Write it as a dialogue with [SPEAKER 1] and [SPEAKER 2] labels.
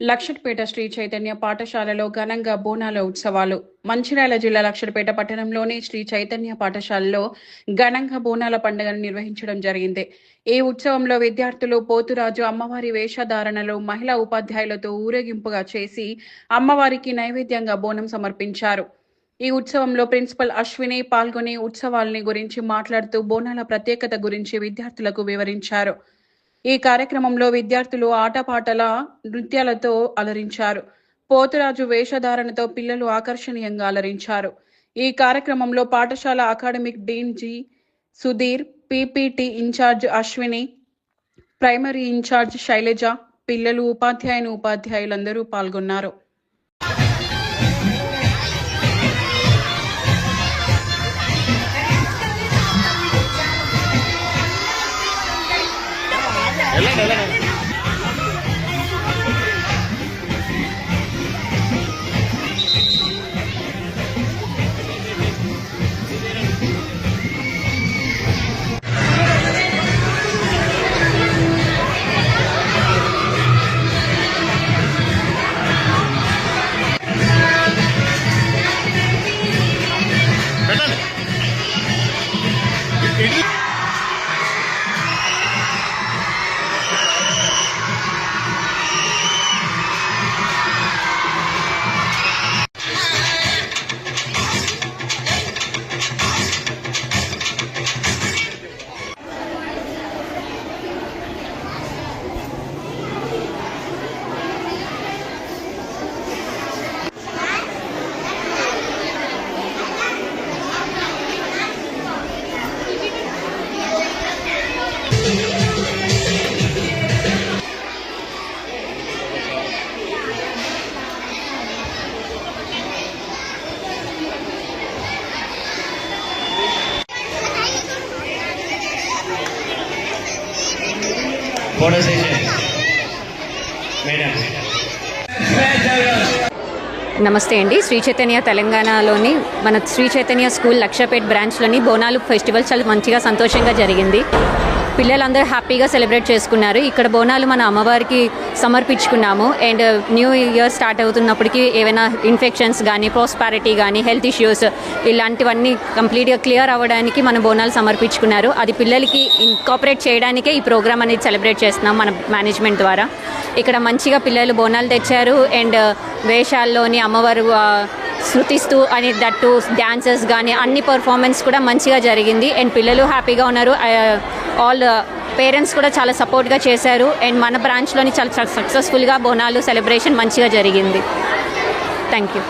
[SPEAKER 1] లక్షట్పేట శ్రీ చైతన్య పాఠశాలలో ఘనంగా బోనాల ఉత్సవాలు. మంచిర్యాల జిల్లా లక్షట్పేట పట్టణంలోని శ్రీ చైతన్య పాఠశాలలో ఘనంగా బోనాల పండుగను నిర్వహించడం జరిగింది. ఈ ఉత్సవంలో విద్యార్థులు పోతురాజు అమ్మవారి వేషధారణలో మహిళా ఉపాధ్యాయులతో ఊరేగింపుగా చేసి అమ్మవారికి నైవేద్యంగా బోనం సమర్పించారు. ఈ ఉత్సవంలో ప్రిన్సిపల్ అశ్విని పాల్గొని ఉత్సవాల్ని గురించి మాట్లాడుతూ బోనాల ప్రత్యేకత గురించి విద్యార్థులకు వివరించారు. ఈ కార్యక్రమంలో విద్యార్థులు ఆటపాటల నృత్యాలతో అలరించారు. పోతురాజు వేషధారణతో పిల్లలు ఆకర్షణీయంగా అలరించారు. ఈ కార్యక్రమంలో పాఠశాల academic dean G Sudheer, PPT incharge Ashwini, primary incharge Shailaja, పిల్లలు, ఉపాధ్యాయులందరూ పాల్గొన్నారు.
[SPEAKER 2] Photo session madam.
[SPEAKER 3] నమస్తే అండి. శ్రీ చైతన్య తెలంగాణలోని మన శ్రీ చైతన్య స్కూల్ లక్షపేట్ బ్రాంచ్లోని బోనాలు ఫెస్టివల్ చాలా మంచిగా సంతోషంగా జరిగింది. పిల్లలందరూ హ్యాపీగా సెలబ్రేట్ చేసుకున్నారు. ఇక్కడ బోనాలు మన అమ్మవారికి సమర్పించుకున్నాము. అండ్ న్యూ ఇయర్ స్టార్ట్ అవుతున్నప్పటికీ ఏవైనా ఇన్ఫెక్షన్స్ కానీ, ప్రాస్పారిటీ కానీ, హెల్త్ ఇష్యూస్ ఇలాంటివన్నీ కంప్లీట్గా క్లియర్ అవ్వడానికి మన బోనాలు సమర్పించుకున్నారు. అది పిల్లలకి ఇన్కాపరేట్ చేయడానికే ఈ ప్రోగ్రామ్ అనేది సెలబ్రేట్ చేస్తున్నాం మన మేనేజ్మెంట్ ద్వారా. ఇక్కడ మంచిగా పిల్లలు బోనాలు తెచ్చారు. అండ్ వేషాల్లోని అమ్మవారు శృతిస్తూ అని దట్టు డ్యాన్సెస్ కానీ అన్ని పర్ఫార్మెన్స్ కూడా మంచిగా జరిగింది. అండ్ పిల్లలు హ్యాపీగా ఉన్నారు. ఆల్ పేరెంట్స్ కూడా చాలా సపోర్ట్గా చేశారు. అండ్ మన బ్రాంచ్లోని చాలా సక్సెస్ఫుల్గా బోనాలు సెలబ్రేషన్ మంచిగా జరిగింది. Thank you.